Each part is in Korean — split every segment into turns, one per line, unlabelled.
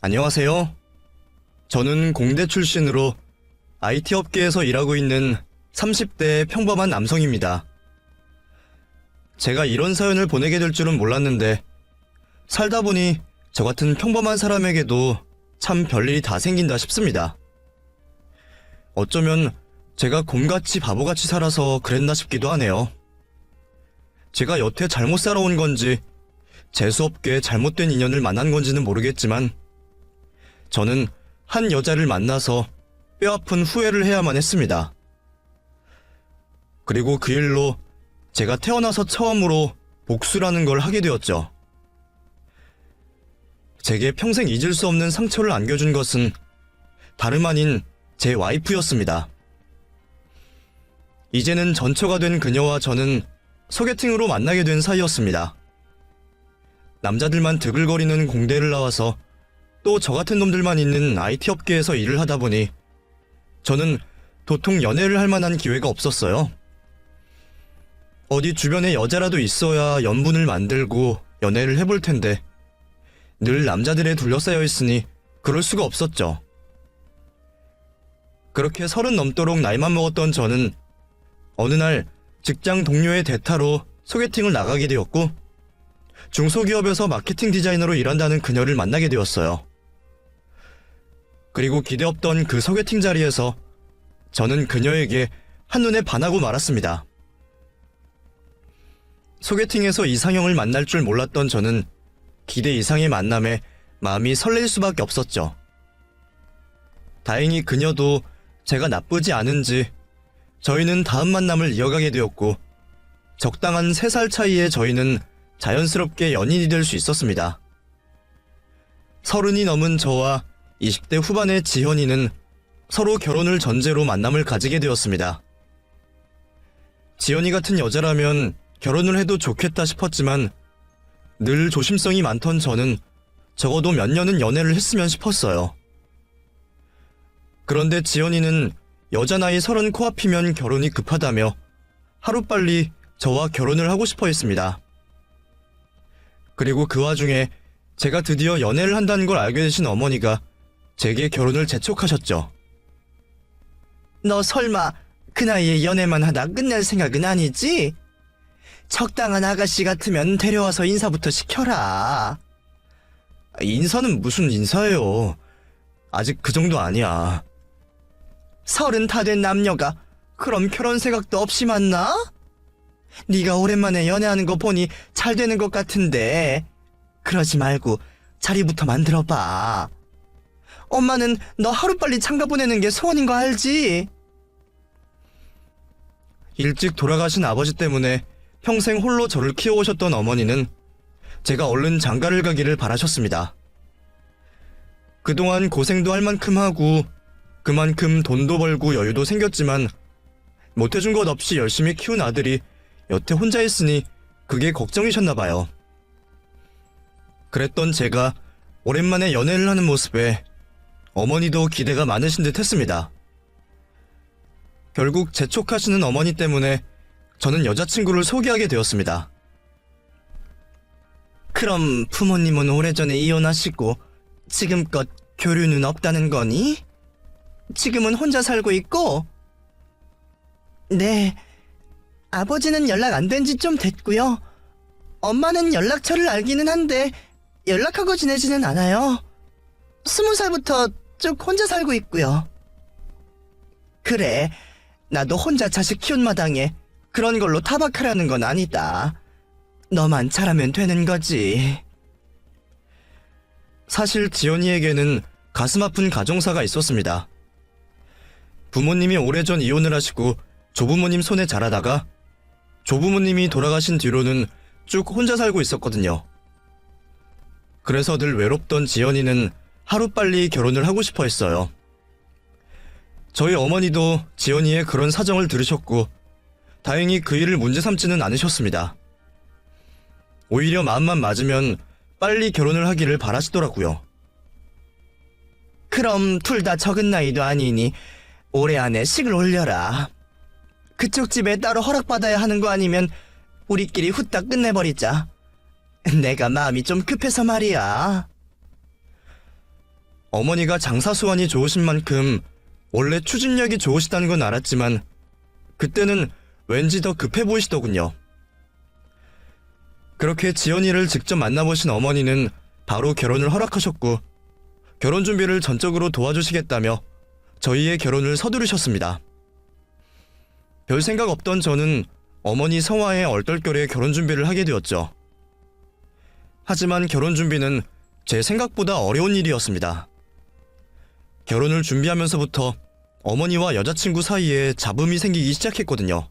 안녕하세요. 저는 공대 출신으로 IT 업계에서 일하고 있는 30대 평범한 남성입니다. 제가 이런 사연을 보내게 될 줄은 몰랐는데 살다 보니 저 같은 평범한 사람에게도 참 별일이 다 생긴다 싶습니다. 어쩌면 제가 곰같이 바보같이 살아서 그랬나 싶기도 하네요. 제가 여태 잘못 살아온 건지 재수없게 잘못된 인연을 만난 건지는 모르겠지만 저는 한 여자를 만나서 뼈아픈 후회를 해야만 했습니다. 그리고 그 일로 제가 태어나서 처음으로 복수라는 걸 하게 되었죠. 제게 평생 잊을 수 없는 상처를 안겨준 것은 다름 아닌 제 와이프였습니다. 이제는 전처가 된 그녀와 저는 소개팅으로 만나게 된 사이였습니다. 남자들만 드글거리는 공대를 나와서 또 저 같은 놈들만 있는 IT 업계에서 일을 하다 보니 저는 도통 연애를 할 만한 기회가 없었어요. 어디 주변에 여자라도 있어야 연분을 만들고 연애를 해볼 텐데 늘 남자들에 둘러싸여 있으니 그럴 수가 없었죠. 그렇게 30 넘도록 나이만 먹었던 저는 어느 날 직장 동료의 대타로 소개팅을 나가게 되었고 중소기업에서 마케팅 디자이너로 일한다는 그녀를 만나게 되었어요. 그리고 기대 없던 그 소개팅 자리에서 저는 그녀에게 한눈에 반하고 말았습니다. 소개팅에서 이상형을 만날 줄 몰랐던 저는 기대 이상의 만남에 마음이 설렐 수밖에 없었죠. 다행히 그녀도 제가 나쁘지 않은지 저희는 다음 만남을 이어가게 되었고 적당한 3살 차이의 저희는 자연스럽게 연인이 될 수 있었습니다. 30이 넘은 저와 20대 후반의 지현이는 서로 결혼을 전제로 만남을 가지게 되었습니다. 지현이 같은 여자라면 결혼을 해도 좋겠다 싶었지만 늘 조심성이 많던 저는 적어도 몇 년은 연애를 했으면 싶었어요. 그런데 지현이는 여자 나이 30 코앞이면 결혼이 급하다며 하루빨리 저와 결혼을 하고 싶어 했습니다. 그리고 그 와중에 제가 드디어 연애를 한다는 걸 알게 되신 어머니가 제게 결혼을 재촉하셨죠.
너 설마 그 나이에 연애만 하다 끝낼 생각은 아니지? 적당한 아가씨 같으면 데려와서 인사부터 시켜라.
인사는 무슨 인사예요. 아직 그 정도 아니야.
30 다 된 남녀가 그럼 결혼 생각도 없이 만나? 네가 오랜만에 연애하는 거 보니 잘 되는 것 같은데 그러지 말고 자리부터 만들어봐. 엄마는 너 하루빨리 장가 보내는 게 소원인 거 알지?
일찍 돌아가신 아버지 때문에 평생 홀로 저를 키워오셨던 어머니는 제가 얼른 장가를 가기를 바라셨습니다. 그동안 고생도 할 만큼 하고 그만큼 돈도 벌고 여유도 생겼지만 못해준 것 없이 열심히 키운 아들이 여태 혼자 있으니 그게 걱정이셨나봐요. 그랬던 제가 오랜만에 연애를 하는 모습에 어머니도 기대가 많으신 듯 했습니다. 결국 재촉하시는 어머니 때문에 저는 여자친구를 소개하게 되었습니다.
그럼 부모님은 오래전에 이혼하시고 지금껏 교류는 없다는 거니? 지금은 혼자 살고 있고? 네, 아버지는 연락 안 된 지 좀 됐고요. 엄마는 연락처를 알기는 한데 연락하고 지내지는 않아요. 20살부터 쭉 혼자 살고 있고요. 그래, 나도 혼자 자식 키운 마당에 그런 걸로 타박하라는 건 아니다. 너만 잘하면 되는 거지.
사실 지연이에게는 가슴 아픈 가정사가 있었습니다. 부모님이 오래전 이혼을 하시고 조부모님 손에 자라다가 조부모님이 돌아가신 뒤로는 쭉 혼자 살고 있었거든요. 그래서 늘 외롭던 지연이는 하루빨리 결혼을 하고 싶어 했어요. 저희 어머니도 지연이의 그런 사정을 들으셨고 다행히 그 일을 문제 삼지는 않으셨습니다. 오히려 마음만 맞으면 빨리 결혼을 하기를 바라시더라고요.
그럼 둘 다 적은 나이도 아니니 올해 안에 식을 올려라. 그쪽 집에 따로 허락받아야 하는 거 아니면 우리끼리 후딱 끝내버리자. 내가 마음이 좀 급해서 말이야.
어머니가 장사 수완이 좋으신 만큼 원래 추진력이 좋으시다는 건 알았지만 그때는 왠지 더 급해 보이시더군요. 그렇게 지연이를 직접 만나보신 어머니는 바로 결혼을 허락하셨고 결혼 준비를 전적으로 도와주시겠다며 저희의 결혼을 서두르셨습니다. 별 생각 없던 저는 어머니 성화에 얼떨결에 결혼 준비를 하게 되었죠. 하지만 결혼 준비는 제 생각보다 어려운 일이었습니다. 결혼을 준비하면서부터 어머니와 여자친구 사이에 잡음이 생기기 시작했거든요.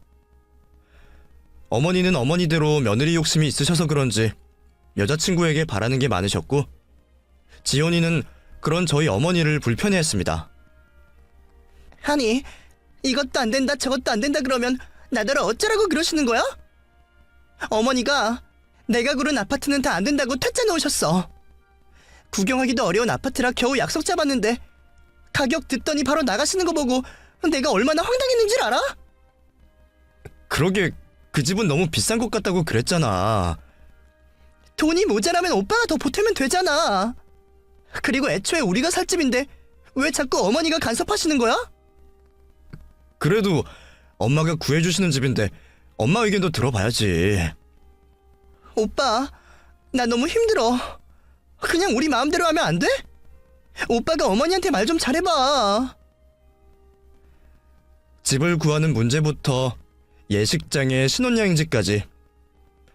어머니는 어머니대로 며느리 욕심이 있으셔서 그런지 여자친구에게 바라는 게 많으셨고 지연이는 그런 저희 어머니를 불편해했습니다.
아니, 이것도 안 된다 저것도 안 된다 그러면 나더러 어쩌라고 그러시는 거야? 어머니가 내가 고른 아파트는 다 안 된다고 퇴짜 놓으셨어. 구경하기도 어려운 아파트라 겨우 약속 잡았는데 가격 듣더니 바로 나가시는 거 보고 내가 얼마나 황당했는 줄 알아?
그러게 그 집은 너무 비싼 것 같다고 그랬잖아.
돈이 모자라면 오빠가 더 보태면 되잖아. 그리고 애초에 우리가 살 집인데 왜 자꾸 어머니가 간섭하시는 거야?
그래도 엄마가 구해주시는 집인데 엄마 의견도 들어봐야지.
오빠, 나 너무 힘들어. 그냥 우리 마음대로 하면 안 돼? 오빠가 어머니한테 말 좀 잘해봐.
집을 구하는 문제부터 예식장에 신혼여행지까지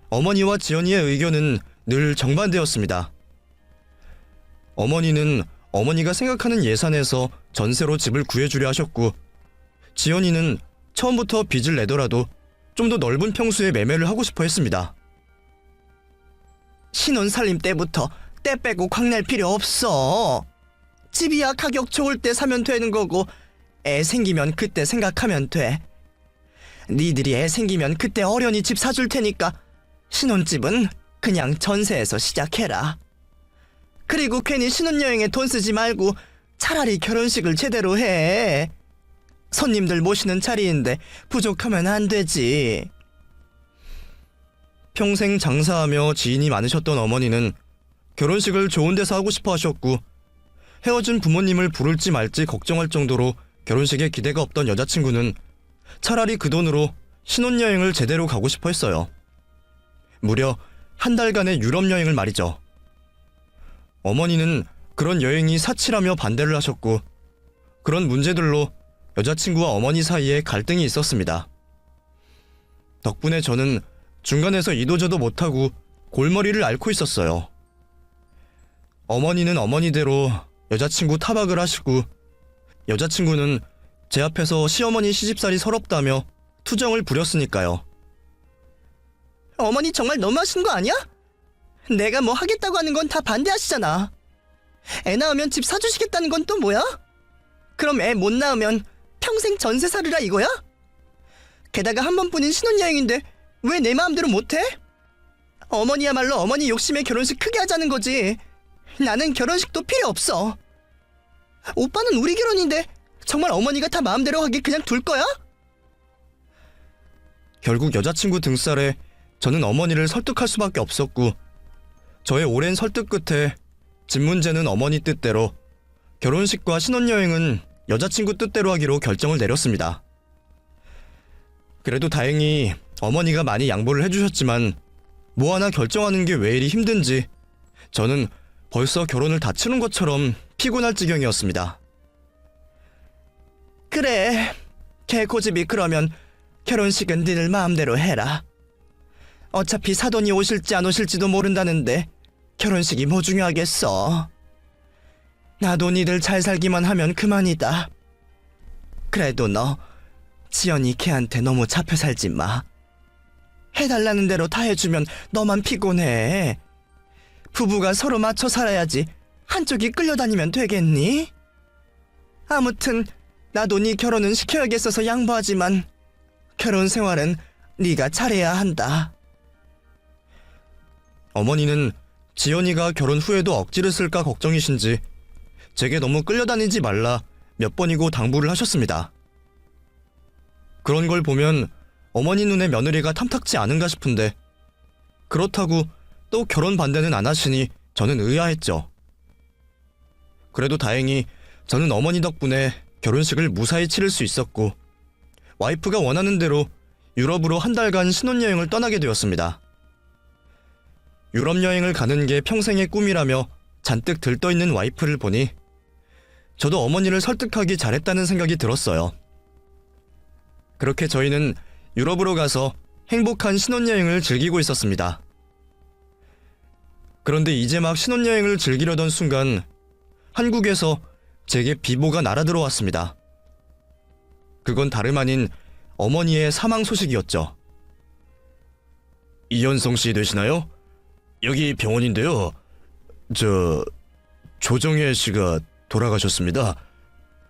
어머니와 지연이의 의견은 늘 정반대였습니다. 어머니는 어머니가 생각하는 예산에서 전세로 집을 구해주려 하셨고 지연이는 처음부터 빚을 내더라도 좀 더 넓은 평수에 매매를 하고 싶어 했습니다.
신혼 살림 때부터 때 빼고 광낼 필요 없어. 집이야 가격 좋을 때 사면 되는 거고 애 생기면 그때 생각하면 돼. 니들이 애 생기면 그때 어련히 집 사줄 테니까 신혼집은 그냥 전세에서 시작해라. 그리고 괜히 신혼여행에 돈 쓰지 말고 차라리 결혼식을 제대로 해. 손님들 모시는 자리인데 부족하면 안 되지.
평생 장사하며 지인이 많으셨던 어머니는 결혼식을 좋은 데서 하고 싶어 하셨고 헤어진 부모님을 부를지 말지 걱정할 정도로 결혼식에 기대가 없던 여자친구는 차라리 그 돈으로 신혼여행을 제대로 가고 싶어 했어요. 무려 한 달간의 유럽 여행을 말이죠. 어머니는 그런 여행이 사치라며 반대를 하셨고 그런 문제들로 여자친구와 어머니 사이에 갈등이 있었습니다. 덕분에 저는 중간에서 이도저도 못하고 골머리를 앓고 있었어요. 어머니는 어머니대로 여자친구 타박을 하시고 여자친구는 제 앞에서 시어머니 시집살이 서럽다며 투정을 부렸으니까요.
어머니 정말 너무하신 거 아니야? 내가 뭐 하겠다고 하는 건 다 반대하시잖아. 애 낳으면 집 사주시겠다는 건 또 뭐야? 그럼 애 못 낳으면 평생 전세 살으라 이거야? 게다가 한 번뿐인 신혼여행인데 왜 내 마음대로 못해? 어머니야말로 어머니 욕심에 결혼식 크게 하자는 거지. 나는 결혼식도 필요 없어. 오빠는 우리 결혼인데 정말 어머니가 다 마음대로 하게 그냥 둘 거야?
결국 여자친구 등살에 저는 어머니를 설득할 수밖에 없었고 저의 오랜 설득 끝에 집 문제는 어머니 뜻대로 결혼식과 신혼여행은 여자친구 뜻대로 하기로 결정을 내렸습니다. 그래도 다행히 어머니가 많이 양보를 해주셨지만 뭐 하나 결정하는 게 왜 이리 힘든지 저는 벌써 결혼을 다 치른 것처럼 피곤할 지경이었습니다.
그래, 걔 고집이 그러면 결혼식은 니들 마음대로 해라. 어차피 사돈이 오실지 안 오실지도 모른다는데 결혼식이 뭐 중요하겠어. 나도 니들 잘 살기만 하면 그만이다. 그래도 너 지연이 걔한테 너무 잡혀 살지 마. 해달라는 대로 다 해주면 너만 피곤해. 부부가 서로 맞춰 살아야지 한쪽이 끌려다니면 되겠니? 아무튼 나도 네 결혼은 시켜야겠어서 양보하지만 결혼 생활은 네가 잘해야 한다.
어머니는 지연이가 결혼 후에도 억지를 쓸까 걱정이신지 제게 너무 끌려다니지 말라 몇 번이고 당부를 하셨습니다. 그런 걸 보면 어머니 눈에 며느리가 탐탁지 않은가 싶은데 그렇다고 또 결혼 반대는 안 하시니 저는 의아했죠. 그래도 다행히 저는 어머니 덕분에 결혼식을 무사히 치를 수 있었고 와이프가 원하는 대로 유럽으로 한 달간 신혼여행을 떠나게 되었습니다. 유럽 여행을 가는 게 평생의 꿈이라며 잔뜩 들떠있는 와이프를 보니 저도 어머니를 설득하기 잘했다는 생각이 들었어요. 그렇게 저희는 유럽으로 가서 행복한 신혼여행을 즐기고 있었습니다. 그런데 이제 막 신혼여행을 즐기려던 순간 한국에서 제게 비보가 날아들어왔습니다. 그건 다름 아닌 어머니의 사망 소식이었죠. 이현성 씨 되시나요? 여기 병원인데요. 조정혜 씨가 돌아가셨습니다.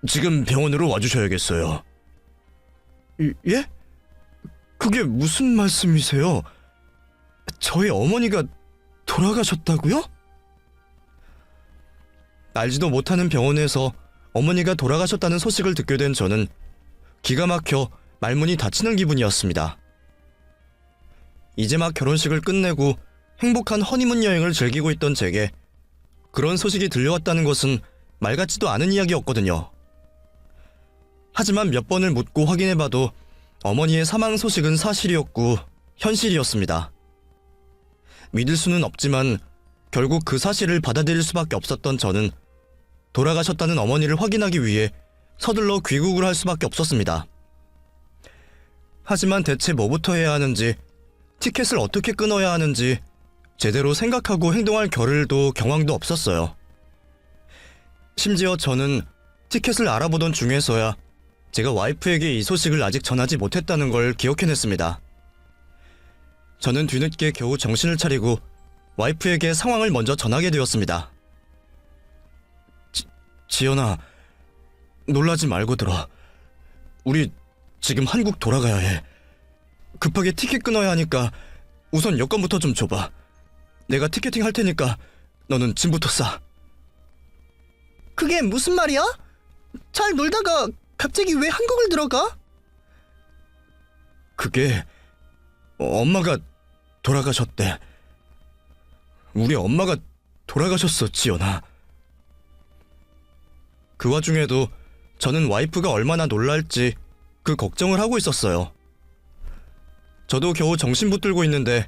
지금 병원으로 와주셔야겠어요. 예? 그게 무슨 말씀이세요? 저희 어머니가 돌아가셨다고요? 알지도 못하는 병원에서 어머니가 돌아가셨다는 소식을 듣게 된 저는 기가 막혀 말문이 닫히는 기분이었습니다. 이제 막 결혼식을 끝내고 행복한 허니문 여행을 즐기고 있던 제게 그런 소식이 들려왔다는 것은 말 같지도 않은 이야기였거든요. 하지만 몇 번을 묻고 확인해봐도 어머니의 사망 소식은 사실이었고 현실이었습니다. 믿을 수는 없지만 결국 그 사실을 받아들일 수밖에 없었던 저는 돌아가셨다는 어머니를 확인하기 위해 서둘러 귀국을 할 수밖에 없었습니다. 하지만 대체 뭐부터 해야 하는지, 티켓을 어떻게 끊어야 하는지 제대로 생각하고 행동할 겨를도 경황도 없었어요. 심지어 저는 티켓을 알아보던 중에서야 제가 와이프에게 이 소식을 아직 전하지 못했다는 걸 기억해냈습니다. 저는 뒤늦게 겨우 정신을 차리고 와이프에게 상황을 먼저 전하게 되었습니다. 지연아, 놀라지 말고 들어. 우리 지금 한국 돌아가야 해. 급하게 티켓 끊어야 하니까 우선 여권부터 좀 줘봐. 내가 티켓팅 할 테니까 너는 짐부터 싸.
그게 무슨 말이야? 잘 놀다가 갑자기 왜 한국을 들어가?
그게 엄마가 돌아가셨대. 우리 엄마가 돌아가셨어, 지연아. 그 와중에도 저는 와이프가 얼마나 놀랄지 그 걱정을 하고 있었어요. 저도 겨우 정신 붙들고 있는데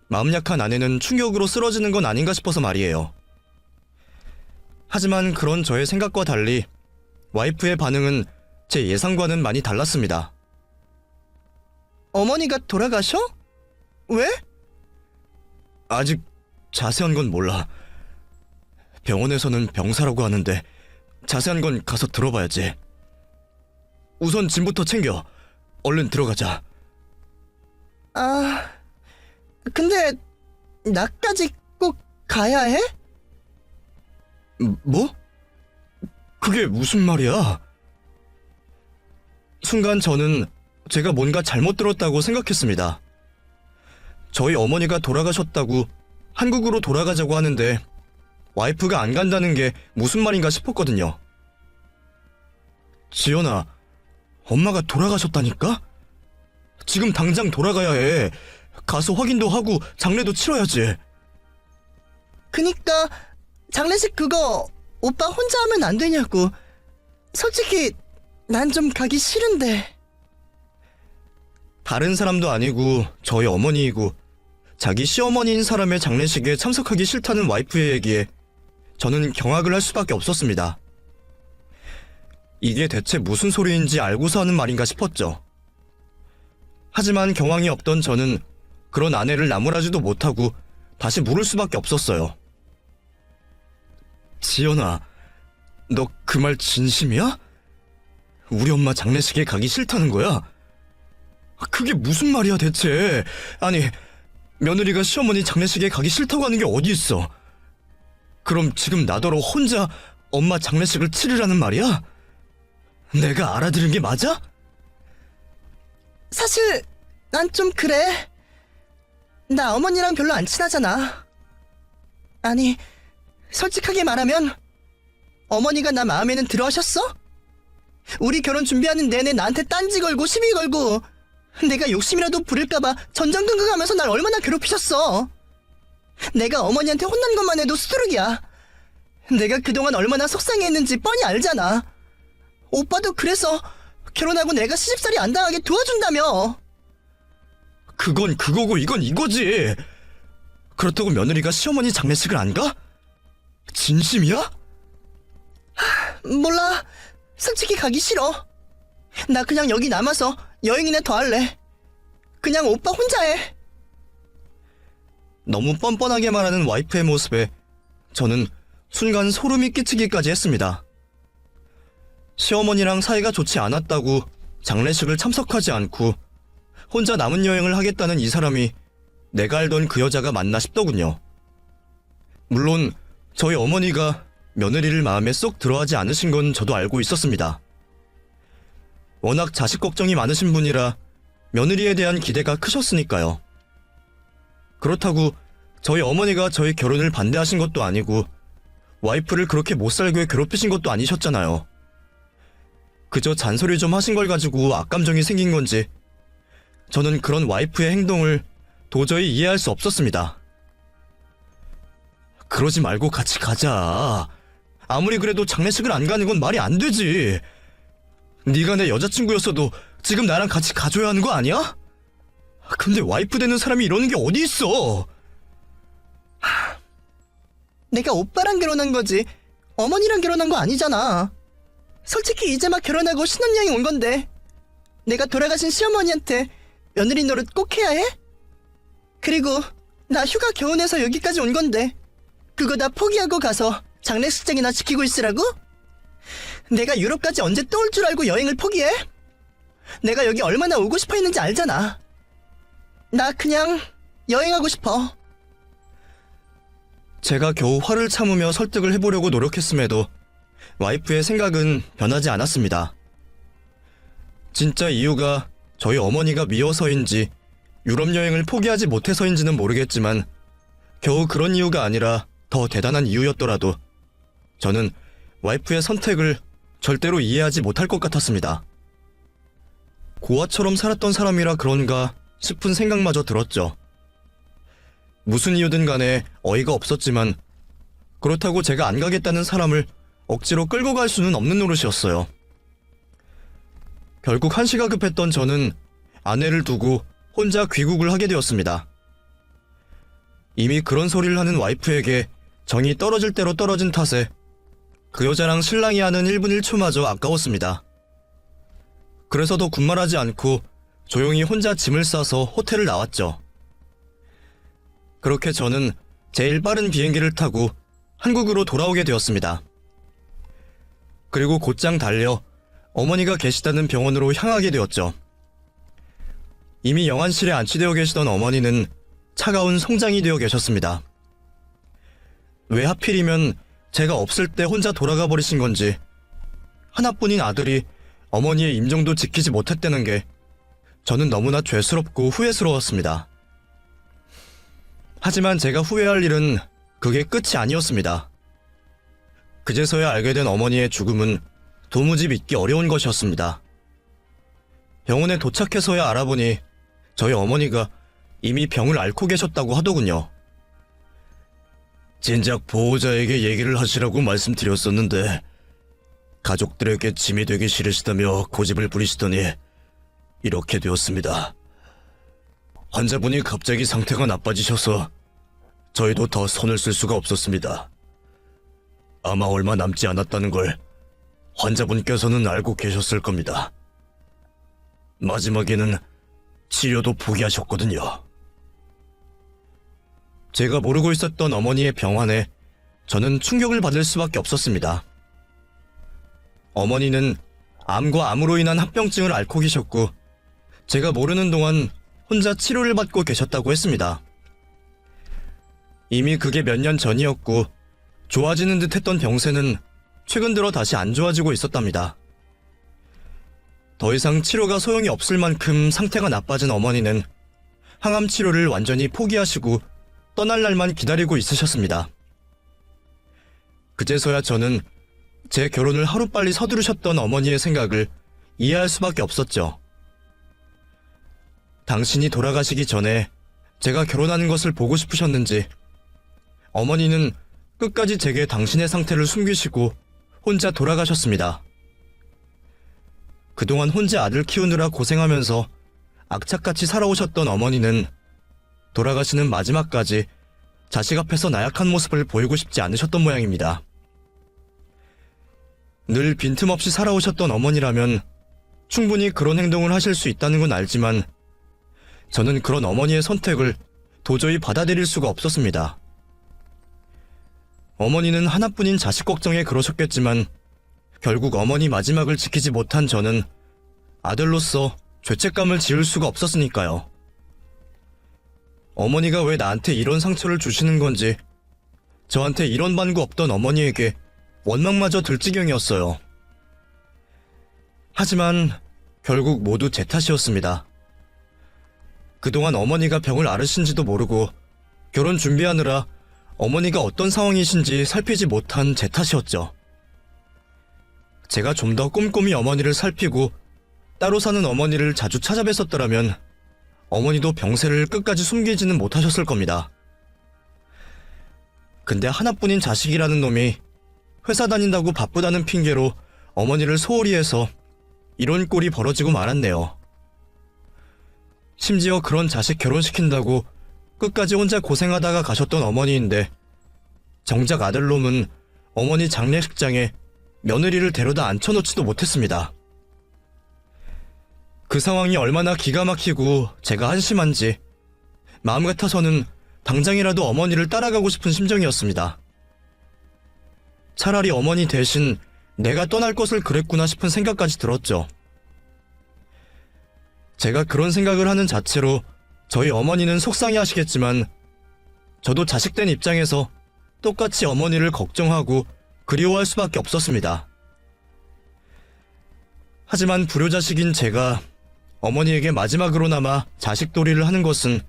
마음 약한 아내는 충격으로 쓰러지는 건 아닌가 싶어서 말이에요. 하지만 그런 저의 생각과 달리 와이프의 반응은 제 예상과는 많이 달랐습니다.
어머니가 돌아가셔? 왜?
아직 자세한 건 몰라. 병원에서는 병사라고 하는데 자세한 건 가서 들어봐야지. 우선 짐부터 챙겨. 얼른 들어가자.
아, 근데 나까지 꼭 가야 해?
뭐? 그게 무슨 말이야? 순간 저는 제가 뭔가 잘못 들었다고 생각했습니다. 저희 어머니가 돌아가셨다고 한국으로 돌아가자고 하는데 와이프가 안 간다는 게 무슨 말인가 싶었거든요. 지연아, 엄마가 돌아가셨다니까? 지금 당장 돌아가야 해. 가서 확인도 하고 장례도 치러야지.
그니까 장례식 그거 오빠 혼자 하면 안 되냐고. 솔직히 난 좀 가기 싫은데.
다른 사람도 아니고 저희 어머니이고 자기 시어머니인 사람의 장례식에 참석하기 싫다는 와이프의 얘기에 저는 경악을 할 수밖에 없었습니다. 이게 대체 무슨 소리인지 알고서 하는 말인가 싶었죠. 하지만 경황이 없던 저는 그런 아내를 나무라지도 못하고 다시 물을 수밖에 없었어요. 지연아, 너 그 말 진심이야? 우리 엄마 장례식에 가기 싫다는 거야? 그게 무슨 말이야 대체? 아니, 며느리가 시어머니 장례식에 가기 싫다고 하는 게 어디 있어? 그럼 지금 나더러 혼자 엄마 장례식을 치르라는 말이야? 내가 알아들은 게 맞아?
사실 난 좀 그래. 나 어머니랑 별로 안 친하잖아. 아니, 솔직하게 말하면 어머니가 나 마음에는 들어 하셨어? 우리 결혼 준비하는 내내 나한테 딴지 걸고 시비 걸고 내가 욕심이라도 부릴까봐 전전긍긍하면서 날 얼마나 괴롭히셨어. 내가 어머니한테 혼난 것만 해도 수두룩이야. 내가 그동안 얼마나 속상해했는지 뻔히 알잖아. 오빠도 그래서 결혼하고 내가 시집살이 안 당하게 도와준다며.
그건 그거고 이건 이거지. 그렇다고 며느리가 시어머니 장례식을 안 가? 진심이야?
몰라. 솔직히 가기 싫어. 나 그냥 여기 남아서 여행이나 더 할래. 그냥 오빠 혼자 해.
너무 뻔뻔하게 말하는 와이프의 모습에 저는 순간 소름이 끼치기까지 했습니다. 시어머니랑 사이가 좋지 않았다고 장례식을 참석하지 않고 혼자 남은 여행을 하겠다는 이 사람이 내가 알던 그 여자가 맞나 싶더군요. 물론 저희 어머니가 며느리를 마음에 쏙 들어하지 않으신 건 저도 알고 있었습니다. 워낙 자식 걱정이 많으신 분이라 며느리에 대한 기대가 크셨으니까요. 그렇다고 저희 어머니가 저희 결혼을 반대하신 것도 아니고 와이프를 그렇게 못살게 괴롭히신 것도 아니셨잖아요. 그저 잔소리 좀 하신 걸 가지고 악감정이 생긴 건지 저는 그런 와이프의 행동을 도저히 이해할 수 없었습니다. 그러지 말고 같이 가자. 아무리 그래도 장례식을 안 가는 건 말이 안 되지. 네가 내 여자친구였어도 지금 나랑 같이 가줘야 하는 거 아니야? 근데 와이프 되는 사람이 이러는 게 어디 있어?
내가 오빠랑 결혼한 거지 어머니랑 결혼한 거 아니잖아. 솔직히 이제 막 결혼하고 신혼여행 온 건데 내가 돌아가신 시어머니한테 며느리 노릇 꼭 해야 해? 그리고 나 휴가 겨우 내서 여기까지 온 건데 그거 다 포기하고 가서 장례식장이나 지키고 있으라고? 내가 유럽까지 언제 또 올 줄 알고 여행을 포기해? 내가 여기 얼마나 오고 싶어 했는지 알잖아. 나 그냥 여행하고 싶어.
제가 겨우 화를 참으며 설득을 해보려고 노력했음에도 와이프의 생각은 변하지 않았습니다. 진짜 이유가 저희 어머니가 미워서인지 유럽 여행을 포기하지 못해서인지는 모르겠지만 겨우 그런 이유가 아니라 더 대단한 이유였더라도 저는 와이프의 선택을 절대로 이해하지 못할 것 같았습니다. 고아처럼 살았던 사람이라 그런가 싶은 생각마저 들었죠. 무슨 이유든 간에 어이가 없었지만 그렇다고 제가 안 가겠다는 사람을 억지로 끌고 갈 수는 없는 노릇이었어요. 결국 한시가 급했던 저는 아내를 두고 혼자 귀국을 하게 되었습니다. 이미 그런 소리를 하는 와이프에게 정이 떨어질 대로 떨어진 탓에 그 여자랑 신랑이 하는 1분 1초마저 아까웠습니다. 그래서 더 군말하지 않고 조용히 혼자 짐을 싸서 호텔을 나왔죠. 그렇게 저는 제일 빠른 비행기를 타고 한국으로 돌아오게 되었습니다. 그리고 곧장 달려 어머니가 계시다는 병원으로 향하게 되었죠. 이미 영안실에 안치되어 계시던 어머니는 차가운 송장이 되어 계셨습니다. 왜 하필이면 제가 없을 때 혼자 돌아가 버리신 건지, 하나뿐인 아들이 어머니의 임종도 지키지 못했다는 게 저는 너무나 죄스럽고 후회스러웠습니다. 하지만 제가 후회할 일은 그게 끝이 아니었습니다. 그제서야 알게 된 어머니의 죽음은 도무지 믿기 어려운 것이었습니다. 병원에 도착해서야 알아보니 저희 어머니가 이미 병을 앓고 계셨다고 하더군요. 진작 보호자에게 얘기를 하시라고 말씀드렸었는데 가족들에게 짐이 되기 싫으시다며 고집을 부리시더니 이렇게 되었습니다. 환자분이 갑자기 상태가 나빠지셔서 저희도 더 손을 쓸 수가 없었습니다. 아마 얼마 남지 않았다는 걸 환자분께서는 알고 계셨을 겁니다. 마지막에는 치료도 포기하셨거든요. 제가 모르고 있었던 어머니의 병환에 저는 충격을 받을 수밖에 없었습니다. 어머니는 암과 암으로 인한 합병증을 앓고 계셨고 제가 모르는 동안 혼자 치료를 받고 계셨다고 했습니다. 이미 그게 몇 년 전이었고 좋아지는 듯 했던 병세는 최근 들어 다시 안 좋아지고 있었답니다. 더 이상 치료가 소용이 없을 만큼 상태가 나빠진 어머니는 항암 치료를 완전히 포기하시고 떠날 날만 기다리고 있으셨습니다. 그제서야 저는 제 결혼을 하루빨리 서두르셨던 어머니의 생각을 이해할 수밖에 없었죠. 당신이 돌아가시기 전에 제가 결혼하는 것을 보고 싶으셨는지 어머니는 끝까지 제게 당신의 상태를 숨기시고 혼자 돌아가셨습니다. 그동안 혼자 아들 키우느라 고생하면서 악착같이 살아오셨던 어머니는 돌아가시는 마지막까지 자식 앞에서 나약한 모습을 보이고 싶지 않으셨던 모양입니다. 늘 빈틈없이 살아오셨던 어머니라면 충분히 그런 행동을 하실 수 있다는 건 알지만 저는 그런 어머니의 선택을 도저히 받아들일 수가 없었습니다. 어머니는 하나뿐인 자식 걱정에 그러셨겠지만 결국 어머니 마지막을 지키지 못한 저는 아들로서 죄책감을 지을 수가 없었으니까요. 어머니가 왜 나한테 이런 상처를 주시는 건지, 저한테 이런 반구 없던 어머니에게 원망마저 들 지경이었어요. 하지만 결국 모두 제 탓이었습니다. 그동안 어머니가 병을 앓으신지도 모르고 결혼 준비하느라 어머니가 어떤 상황이신지 살피지 못한 제 탓이었죠. 제가 좀 더 꼼꼼히 어머니를 살피고 따로 사는 어머니를 자주 찾아뵀었더라면 어머니도 병세를 끝까지 숨기지는 못하셨을 겁니다. 근데 하나뿐인 자식이라는 놈이 회사 다닌다고 바쁘다는 핑계로 어머니를 소홀히 해서 이런 꼴이 벌어지고 말았네요. 심지어 그런 자식 결혼시킨다고 끝까지 혼자 고생하다가 가셨던 어머니인데 정작 아들놈은 어머니 장례식장에 며느리를 데려다 앉혀놓지도 못했습니다. 그 상황이 얼마나 기가 막히고 제가 한심한지 마음 같아서는 당장이라도 어머니를 따라가고 싶은 심정이었습니다. 차라리 어머니 대신 내가 떠날 것을 그랬구나 싶은 생각까지 들었죠. 제가 그런 생각을 하는 자체로 저희 어머니는 속상해 하시겠지만 저도 자식된 입장에서 똑같이 어머니를 걱정하고 그리워할 수밖에 없었습니다. 하지만 불효자식인 제가 어머니에게 마지막으로나마 자식도리를 하는 것은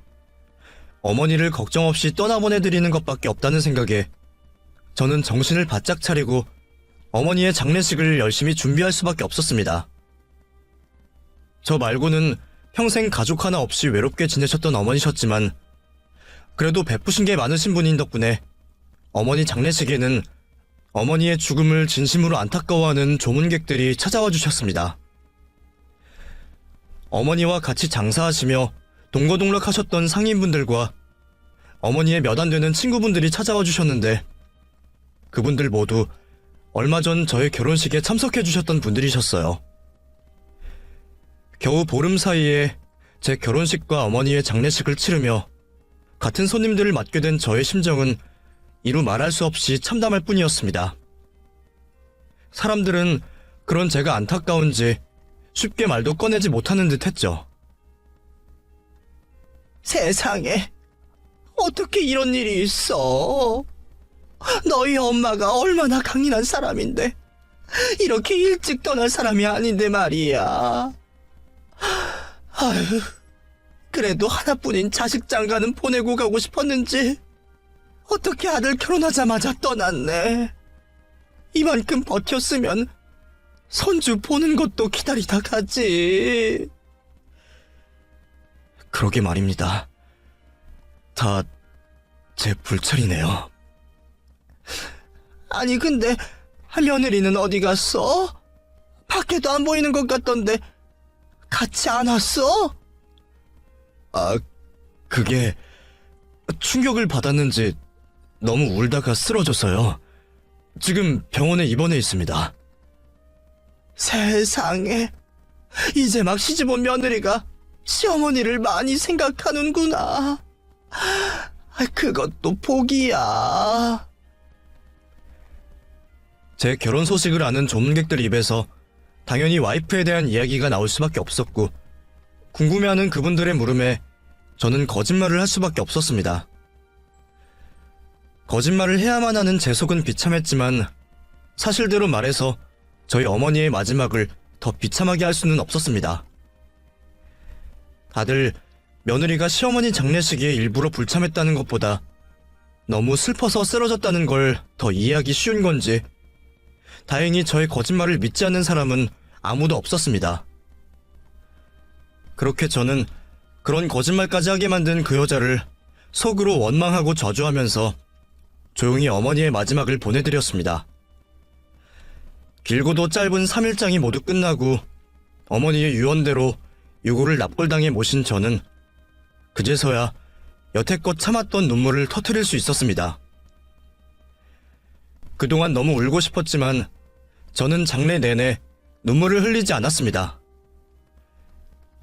어머니를 걱정 없이 떠나보내드리는 것밖에 없다는 생각에 저는 정신을 바짝 차리고 어머니의 장례식을 열심히 준비할 수밖에 없었습니다. 저 말고는 평생 가족 하나 없이 외롭게 지내셨던 어머니셨지만 그래도 베푸신 게 많으신 분인 덕분에 어머니 장례식에는 어머니의 죽음을 진심으로 안타까워하는 조문객들이 찾아와 주셨습니다. 어머니와 같이 장사하시며 동거동락하셨던 상인분들과 어머니의 몇 안 되는 친구분들이 찾아와 주셨는데 그분들 모두 얼마 전 저의 결혼식에 참석해 주셨던 분들이셨어요. 겨우 보름 사이에 제 결혼식과 어머니의 장례식을 치르며 같은 손님들을 맡게 된 저의 심정은 이루 말할 수 없이 참담할 뿐이었습니다. 사람들은 그런 제가 안타까운지 쉽게 말도 꺼내지 못하는 듯 했죠.
세상에, 어떻게 이런 일이 있어? 너희 엄마가 얼마나 강인한 사람인데 이렇게 일찍 떠날 사람이 아닌데 말이야. 아휴, 그래도 하나뿐인 자식 장가는 보내고 가고 싶었는지 어떻게 아들 결혼하자마자 떠났네. 이만큼 버텼으면 손주 보는 것도 기다리다 가지.
그러게 말입니다. 다 제 불찰이네요.
아니 근데 며느리는 어디 갔어? 밖에도 안 보이는 것 같던데 같이 안 왔어?
아, 그게 충격을 받았는지 너무 울다가 쓰러져서요. 지금 병원에 입원해 있습니다.
세상에, 이제 막 시집온 며느리가 시어머니를 많이 생각하는구나. 그것도 복이야.
제 결혼 소식을 아는 조문객들 입에서 당연히 와이프에 대한 이야기가 나올 수밖에 없었고 궁금해하는 그분들의 물음에 저는 거짓말을 할 수밖에 없었습니다. 거짓말을 해야만 하는 제 속은 비참했지만 사실대로 말해서 저희 어머니의 마지막을 더 비참하게 할 수는 없었습니다. 다들 며느리가 시어머니 장례식에 일부러 불참했다는 것보다 너무 슬퍼서 쓰러졌다는 걸 더 이해하기 쉬운 건지 다행히 저의 거짓말을 믿지 않는 사람은 아무도 없었습니다. 그렇게 저는 그런 거짓말까지 하게 만든 그 여자를 속으로 원망하고 저주하면서 조용히 어머니의 마지막을 보내드렸습니다. 길고도 짧은 3일장이 모두 끝나고 어머니의 유언대로 유고를 납골당에 모신 저는 그제서야 여태껏 참았던 눈물을 터뜨릴 수 있었습니다. 그동안 너무 울고 싶었지만 저는 장례 내내 눈물을 흘리지 않았습니다.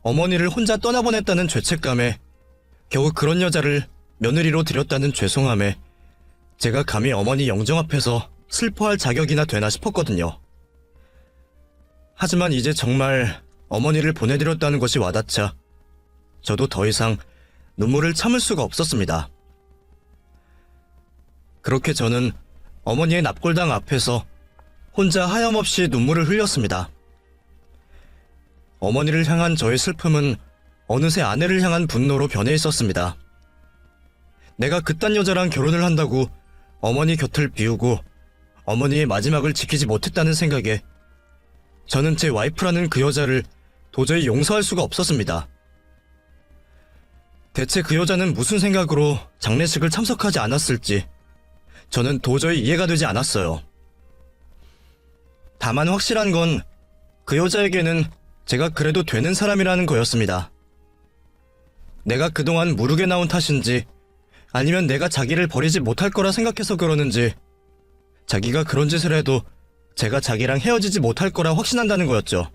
어머니를 혼자 떠나보냈다는 죄책감에, 겨우 그런 여자를 며느리로 들였다는 죄송함에 제가 감히 어머니 영정 앞에서 슬퍼할 자격이나 되나 싶었거든요. 하지만 이제 정말 어머니를 보내드렸다는 것이 와닿자 저도 더 이상 눈물을 참을 수가 없었습니다. 그렇게 저는 어머니의 납골당 앞에서 혼자 하염없이 눈물을 흘렸습니다. 어머니를 향한 저의 슬픔은 어느새 아내를 향한 분노로 변해 있었습니다. 내가 그딴 여자랑 결혼을 한다고 어머니 곁을 비우고 어머니의 마지막을 지키지 못했다는 생각에 저는 제 와이프라는 그 여자를 도저히 용서할 수가 없었습니다. 대체 그 여자는 무슨 생각으로 장례식을 참석하지 않았을지 저는 도저히 이해가 되지 않았어요. 다만 확실한 건 그 여자에게는 제가 그래도 되는 사람이라는 거였습니다. 내가 그동안 무르게 나온 탓인지 아니면 내가 자기를 버리지 못할 거라 생각해서 그러는지 자기가 그런 짓을 해도 제가 자기랑 헤어지지 못할 거라 확신한다는 거였죠.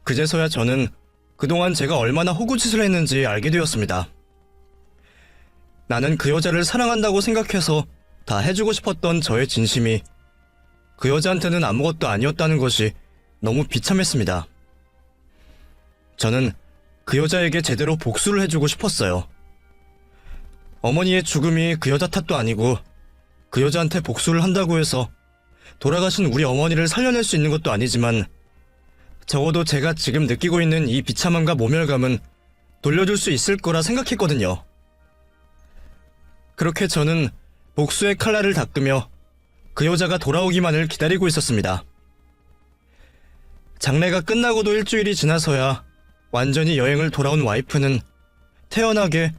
그제서야 저는 그동안 제가 얼마나 호구짓을 했는지 알게 되었습니다. 나는 그 여자를 사랑한다고 생각해서 다 해주고 싶었던 저의 진심이 그 여자한테는 아무것도 아니었다는 것이 너무 비참했습니다. 저는 그 여자에게 제대로 복수를 해주고 싶었어요. 어머니의 죽음이 그 여자 탓도 아니고 그 여자한테 복수를 한다고 해서 돌아가신 우리 어머니를 살려낼 수 있는 것도 아니지만 적어도 제가 지금 느끼고 있는 이 비참함과 모멸감은 돌려줄 수 있을 거라 생각했거든요. 그렇게 저는 복수의 칼날을 닦으며 그 여자가 돌아오기만을 기다리고 있었습니다. 장례가 끝나고도 일주일이 지나서야 완전히 여행을 돌아온 와이프는 태연하게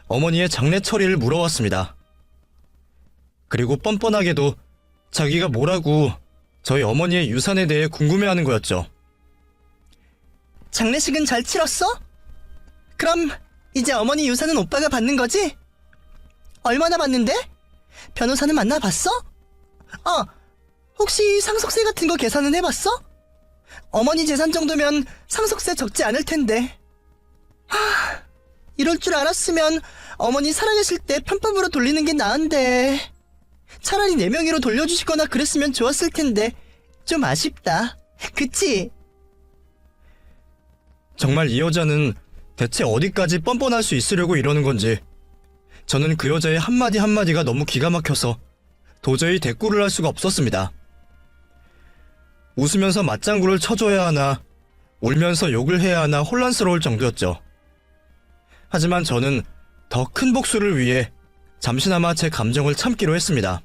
어머니의 장례 처리를 물어왔습니다. 그리고 뻔뻔하게도 자기가 뭐라고 저희 어머니의 유산에 대해 궁금해하는 거였죠.
장례식은 잘 치렀어? 그럼 이제 어머니 유산은 오빠가 받는 거지? 얼마나 받는데? 변호사는 만나봤어? 혹시 상속세 같은 거 계산은 해봤어? 어머니 재산 정도면 상속세 적지 않을 텐데. 이럴 줄 알았으면 어머니 살아계실 때 편법으로 돌리는 게 나은데. 차라리 내 명의로 돌려주시거나 그랬으면 좋았을 텐데 좀 아쉽다. 그치?
정말 이 여자는 대체 어디까지 뻔뻔할 수 있으려고 이러는 건지 저는 그 여자의 한마디 한마디가 너무 기가 막혀서 도저히 대꾸를 할 수가 없었습니다. 웃으면서 맞장구를 쳐줘야 하나 울면서 욕을 해야 하나 혼란스러울 정도였죠. 하지만 저는 더 큰 복수를 위해 잠시나마 제 감정을 참기로 했습니다.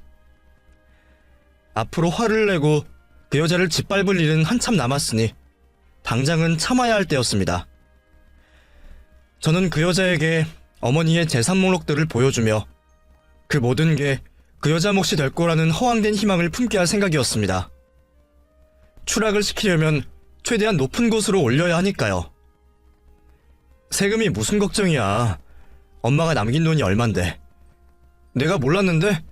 앞으로 화를 내고 그 여자를 짓밟을 일은 한참 남았으니 당장은 참아야 할 때였습니다. 저는 그 여자에게 어머니의 재산 목록들을 보여주며 그 모든 게 그 여자 몫이 될 거라는 허황된 희망을 품게 할 생각이었습니다. 추락을 시키려면 최대한 높은 곳으로 올려야 하니까요. 세금이 무슨 걱정이야. 엄마가 남긴 돈이 얼만데. 내가 몰랐는데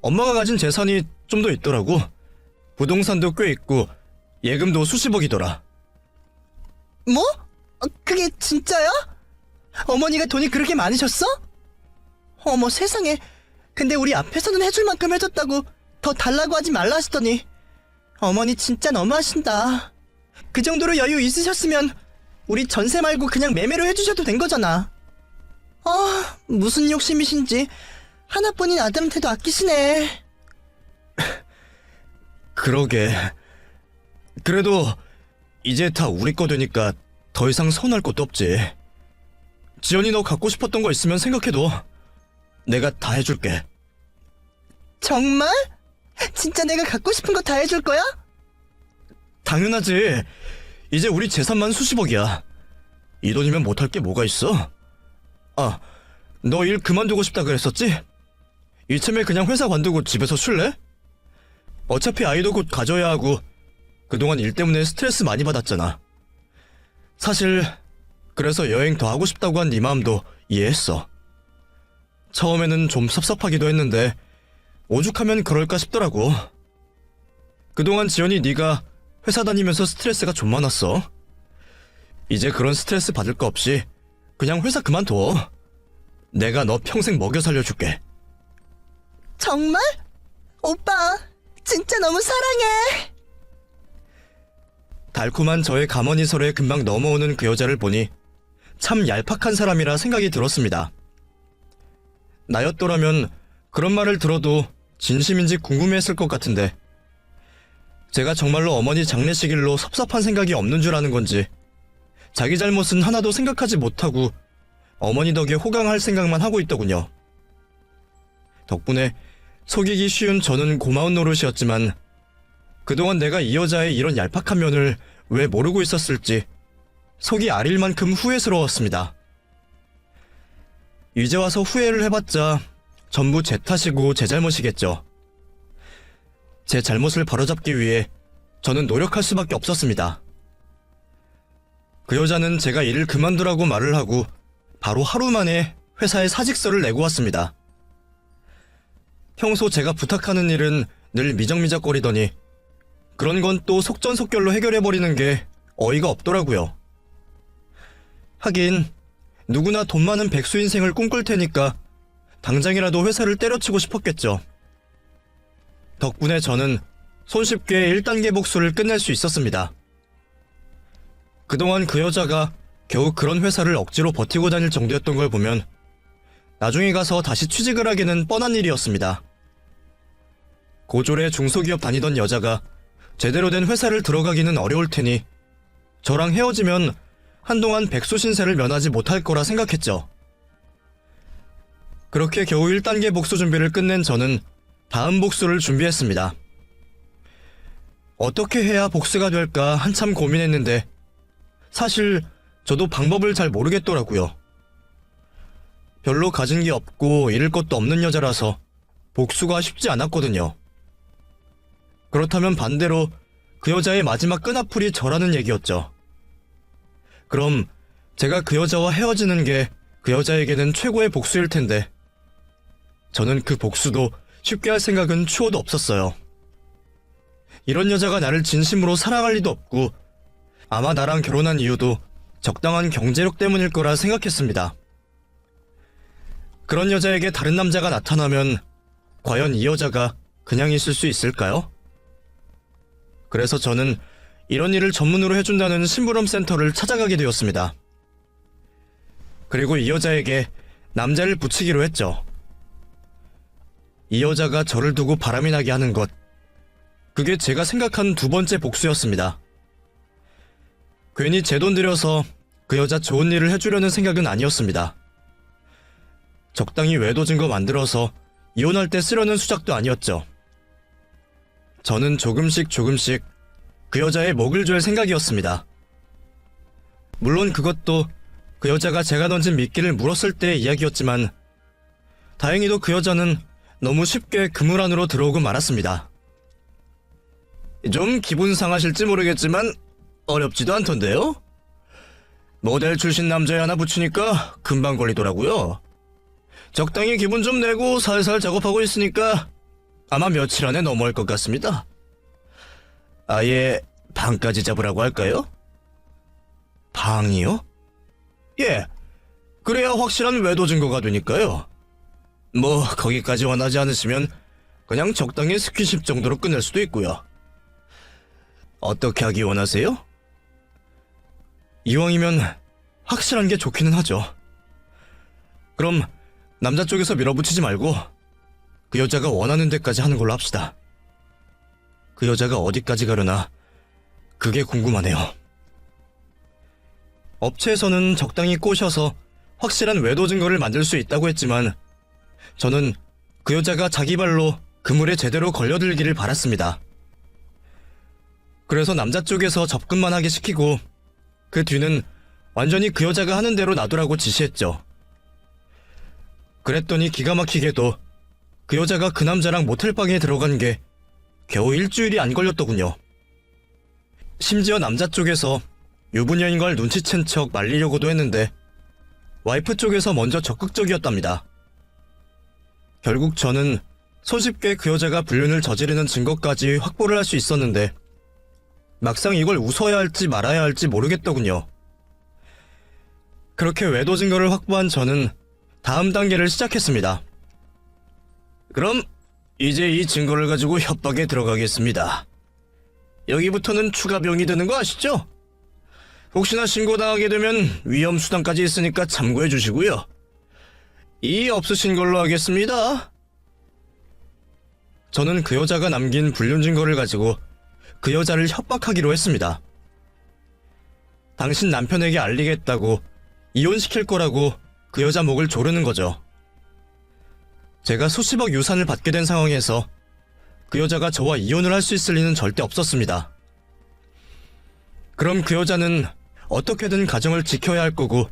엄마가 가진 재산이 좀 더 있더라고. 부동산도 꽤 있고 예금도 수십억이더라.
뭐? 그게 진짜야? 어머니가 돈이 그렇게 많으셨어? 어머 세상에. 근데 우리 앞에서는 해줄 만큼 해줬다고 더 달라고 하지 말라 하시더니 어머니 진짜 너무하신다. 그 정도로 여유 있으셨으면 우리 전세 말고 그냥 매매로 해주셔도 된 거잖아. 무슨 욕심이신지 하나뿐인 아들한테도 아끼시네.
그러게. 그래도 이제 다 우리 거 되니까 더 이상 서운할 것도 없지. 지연이 너 갖고 싶었던 거 있으면 생각해둬. 내가 다 해줄게.
정말? 진짜 내가 갖고 싶은 거 다 해줄 거야?
당연하지. 이제 우리 재산만 수십억이야. 이 돈이면 못할 게 뭐가 있어? 너 일 그만두고 싶다 그랬었지? 이참에 그냥 회사 관두고 집에서 쉴래? 어차피 아이도 곧 가져야 하고 그동안 일 때문에 스트레스 많이 받았잖아. 사실 그래서 여행 더 하고 싶다고 한 네 마음도 이해했어. 처음에는 좀 섭섭하기도 했는데 오죽하면 그럴까 싶더라고. 그동안 지연이 네가 회사 다니면서 스트레스가 좀 많았어. 이제 그런 스트레스 받을 거 없이 그냥 회사 그만둬. 내가 너 평생 먹여 살려줄게.
정말? 오빠, 진짜 너무 사랑해.
달콤한 저의 감언이설에 금방 넘어오는 그 여자를 보니 참 얄팍한 사람이라 생각이 들었습니다. 나였더라면 그런 말을 들어도 진심인지 궁금해했을 것 같은데 제가 정말로 어머니 장례식일로 섭섭한 생각이 없는 줄 아는 건지 자기 잘못은 하나도 생각하지 못하고 어머니 덕에 호강할 생각만 하고 있더군요. 덕분에 속이기 쉬운 저는 고마운 노릇이었지만 그동안 내가 이 여자의 이런 얄팍한 면을 왜 모르고 있었을지 속이 아릴 만큼 후회스러웠습니다. 이제 와서 후회를 해봤자 전부 제 탓이고 제 잘못이겠죠. 제 잘못을 바로잡기 위해 저는 노력할 수밖에 없었습니다. 그 여자는 제가 일을 그만두라고 말을 하고 바로 하루 만에 회사에 사직서를 내고 왔습니다. 평소 제가 부탁하는 일은 늘 미적미적거리더니 그런 건 또 속전속결로 해결해버리는 게 어이가 없더라고요. 하긴 누구나 돈 많은 백수 인생을 꿈꿀 테니까 당장이라도 회사를 때려치고 싶었겠죠. 덕분에 저는 손쉽게 1단계 복수를 끝낼 수 있었습니다. 그동안 그 여자가 겨우 그런 회사를 억지로 버티고 다닐 정도였던 걸 보면 나중에 가서 다시 취직을 하기는 뻔한 일이었습니다. 고졸의 중소기업 다니던 여자가 제대로 된 회사를 들어가기는 어려울 테니 저랑 헤어지면 한동안 백수 신세를 면하지 못할 거라 생각했죠. 그렇게 겨우 1단계 복수 준비를 끝낸 저는 다음 복수를 준비했습니다. 어떻게 해야 복수가 될까 한참 고민했는데 사실 저도 방법을 잘 모르겠더라고요. 별로 가진 게 없고 잃을 것도 없는 여자라서 복수가 쉽지 않았거든요. 그렇다면 반대로 그 여자의 마지막 끈앞풀이 저라는 얘기였죠. 그럼 제가 그 여자와 헤어지는 게 그 여자에게는 최고의 복수일 텐데 저는 그 복수도 쉽게 할 생각은 추호도 없었어요. 이런 여자가 나를 진심으로 사랑할 리도 없고 아마 나랑 결혼한 이유도 적당한 경제력 때문일 거라 생각했습니다. 그런 여자에게 다른 남자가 나타나면 과연 이 여자가 그냥 있을 수 있을까요? 그래서 저는 이런 일을 전문으로 해준다는 심부름 센터를 찾아가게 되었습니다. 그리고 이 여자에게 남자를 붙이기로 했죠. 이 여자가 저를 두고 바람이 나게 하는 것, 그게 제가 생각한 두 번째 복수였습니다. 괜히 제 돈 들여서 그 여자 좋은 일을 해주려는 생각은 아니었습니다. 적당히 외도 증거 만들어서 이혼할 때 쓰려는 수작도 아니었죠. 저는 조금씩 그 여자의 목을 졸 생각이었습니다. 물론 그것도 그 여자가 제가 던진 미끼를 물었을 때의 이야기였지만 다행히도 그 여자는 너무 쉽게 그물 안으로 들어오고 말았습니다. 좀 기분 상하실지 모르겠지만 어렵지도 않던데요? 모델 출신 남자애 하나 붙이니까 금방 걸리더라고요. 적당히 기분 좀 내고 살살 작업하고 있으니까 아마 며칠 안에 넘어올 것 같습니다. 아예 방까지 잡으라고 할까요? 방이요? 예, 그래야 확실한 외도 증거가 되니까요. 뭐 거기까지 원하지 않으시면 그냥 적당히 스킨십 정도로 끝낼 수도 있고요. 어떻게 하기 원하세요? 이왕이면 확실한 게 좋기는 하죠. 그럼 남자 쪽에서 밀어붙이지 말고 그 여자가 원하는 데까지 하는 걸로 합시다. 그 여자가 어디까지 가려나 그게 궁금하네요. 업체에서는 적당히 꼬셔서 확실한 외도 증거를 만들 수 있다고 했지만 저는 그 여자가 자기 발로 그물에 제대로 걸려들기를 바랐습니다. 그래서 남자 쪽에서 접근만 하게 시키고 그 뒤는 완전히 그 여자가 하는 대로 놔두라고 지시했죠. 그랬더니 기가 막히게도 그 여자가 그 남자랑 모텔방에 들어간 게 겨우 일주일이 안 걸렸더군요. 심지어 남자 쪽에서 유부녀인 걸 눈치챈 척 말리려고도 했는데 와이프 쪽에서 먼저 적극적이었답니다. 결국 저는 손쉽게 그 여자가 불륜을 저지르는 증거까지 확보를 할 수 있었는데 막상 이걸 웃어야 할지 말아야 할지 모르겠더군요. 그렇게 외도 증거를 확보한 저는 다음 단계를 시작했습니다. 그럼 이제 이 증거를 가지고 협박에 들어가겠습니다. 여기부터는 추가 비용이 드는 거 아시죠? 혹시나 신고당하게 되면 위험 수당까지 있으니까 참고해 주시고요. 이의 없으신 걸로 하겠습니다. 저는 그 여자가 남긴 불륜 증거를 가지고 그 여자를 협박하기로 했습니다. 당신 남편에게 알리겠다고 이혼시킬 거라고 그 여자 목을 조르는 거죠. 제가 수십억 유산을 받게 된 상황에서 그 여자가 저와 이혼을 할 수 있을 리는 절대 없었습니다. 그럼 그 여자는 어떻게든 가정을 지켜야 할 거고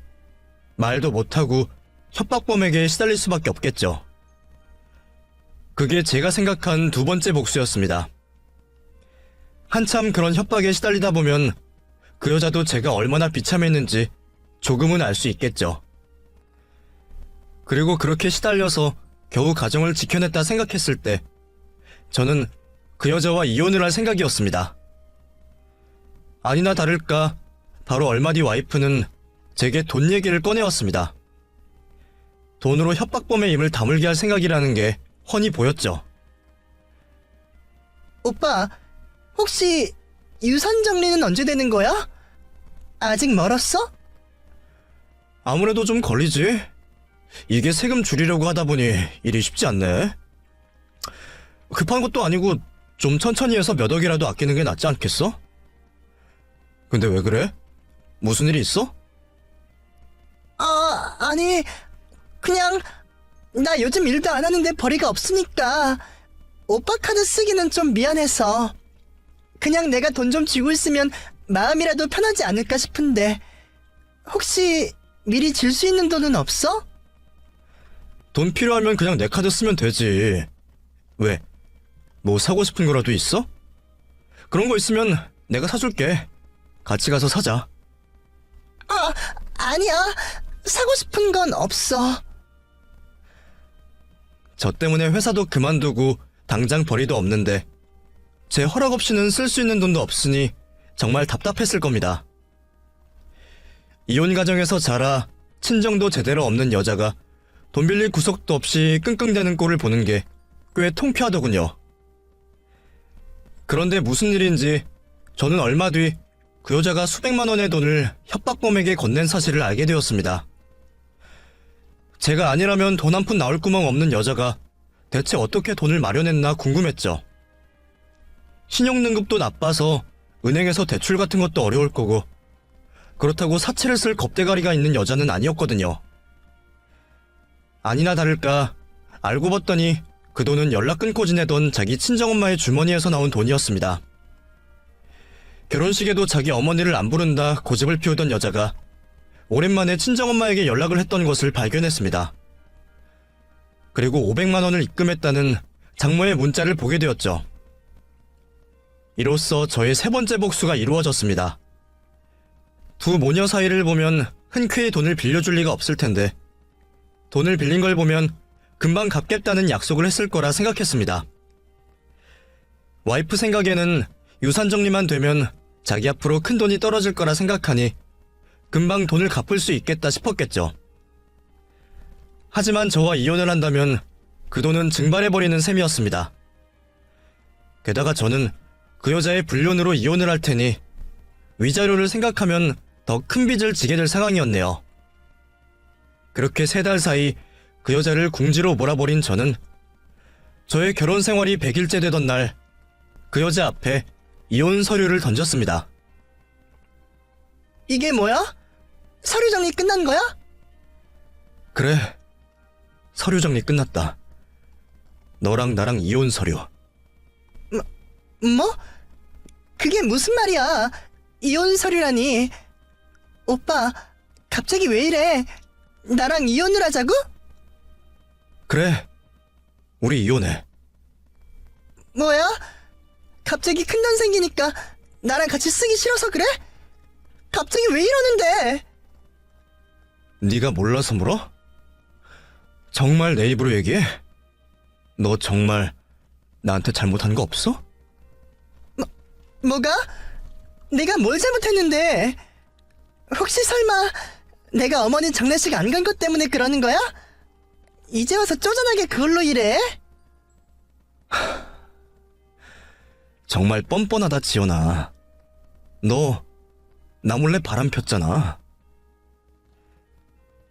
말도 못하고 협박범에게 시달릴 수밖에 없겠죠. 그게 제가 생각한 두 번째 복수였습니다. 한참 그런 협박에 시달리다 보면 그 여자도 제가 얼마나 비참했는지 조금은 알 수 있겠죠. 그리고 그렇게 시달려서 겨우 가정을 지켜냈다 생각했을 때 저는 그 여자와 이혼을 할 생각이었습니다. 아니나 다를까 바로 얼마 뒤 와이프는 제게 돈 얘기를 꺼내왔습니다. 돈으로 협박범의 힘을 다물게 할 생각이라는 게 훤히 보였죠.
오빠, 혹시 유산 정리는 언제 되는 거야? 아직 멀었어?
아무래도 좀 걸리지. 이게 세금 줄이려고 하다 보니 일이 쉽지 않네. 급한 것도 아니고 좀 천천히 해서 몇 억이라도 아끼는 게 낫지 않겠어? 근데 왜 그래? 무슨 일이 있어?
아니, 그냥 나 요즘 일도 안 하는데 벌이가 없으니까 오빠 카드 쓰기는 좀 미안해서 그냥 내가 돈 좀 쥐고 있으면 마음이라도 편하지 않을까 싶은데 혹시 미리 질 수 있는 돈은 없어?
돈 필요하면 그냥 내 카드 쓰면 되지. 왜? 뭐 사고 싶은 거라도 있어? 그런 거 있으면 내가 사줄게. 같이 가서 사자.
아니야. 사고 싶은 건 없어.
저 때문에 회사도 그만두고 당장 벌이도 없는데 제 허락 없이는 쓸 수 있는 돈도 없으니 정말 답답했을 겁니다. 이혼 가정에서 자라 친정도 제대로 없는 여자가 돈 빌릴 구석도 없이 끙끙대는 꼴을 보는 게 꽤 통쾌하더군요. 그런데 무슨 일인지 저는 얼마 뒤 그 여자가 수백만 원의 돈을 협박범에게 건넨 사실을 알게 되었습니다. 제가 아니라면 돈 한 푼 나올 구멍 없는 여자가 대체 어떻게 돈을 마련했나 궁금했죠. 신용등급도 나빠서 은행에서 대출 같은 것도 어려울 거고 그렇다고 사채를 쓸 겁대가리가 있는 여자는 아니었거든요. 아니나 다를까 알고 봤더니 그 돈은 연락 끊고 지내던 자기 친정엄마의 주머니에서 나온 돈이었습니다. 결혼식에도 자기 어머니를 안 부른다 고집을 피우던 여자가 오랜만에 친정엄마에게 연락을 했던 것을 발견했습니다. 그리고 500만 원을 입금했다는 장모의 문자를 보게 되었죠. 이로써 저의 세 번째 복수가 이루어졌습니다. 두 모녀 사이를 보면 흔쾌히 돈을 빌려줄 리가 없을 텐데 돈을 빌린 걸 보면 금방 갚겠다는 약속을 했을 거라 생각했습니다. 와이프 생각에는 유산 정리만 되면 자기 앞으로 큰 돈이 떨어질 거라 생각하니 금방 돈을 갚을 수 있겠다 싶었겠죠. 하지만 저와 이혼을 한다면 그 돈은 증발해버리는 셈이었습니다. 게다가 저는 그 여자의 불륜으로 이혼을 할 테니 위자료를 생각하면 더 큰 빚을 지게 될 상황이었네요. 그렇게 3달 사이 그 여자를 궁지로 몰아버린 저는 저의 결혼 생활이 100일째 되던 날 그 여자 앞에 이혼 서류를 던졌습니다.
이게 뭐야? 서류 정리 끝난 거야?
그래, 서류 정리 끝났다. 너랑 나랑 이혼 서류.
뭐? 그게 무슨 말이야? 이혼 서류라니. 오빠, 갑자기 왜 이래? 나랑 이혼을 하자고?
그래, 우리 이혼해.
뭐야? 갑자기 큰돈 생기니까 나랑 같이 쓰기 싫어서 그래? 갑자기 왜 이러는데?
네가 몰라서 물어? 정말 내 입으로 얘기해? 너 정말 나한테 잘못한 거 없어?
뭐가? 내가 뭘 잘못했는데? 혹시 설마 내가 어머니 장례식 안 간 것 때문에 그러는 거야? 이제 와서 쪼잔하게 그걸로 일해?
정말 뻔뻔하다, 지연아. 너 나 몰래 바람 폈잖아.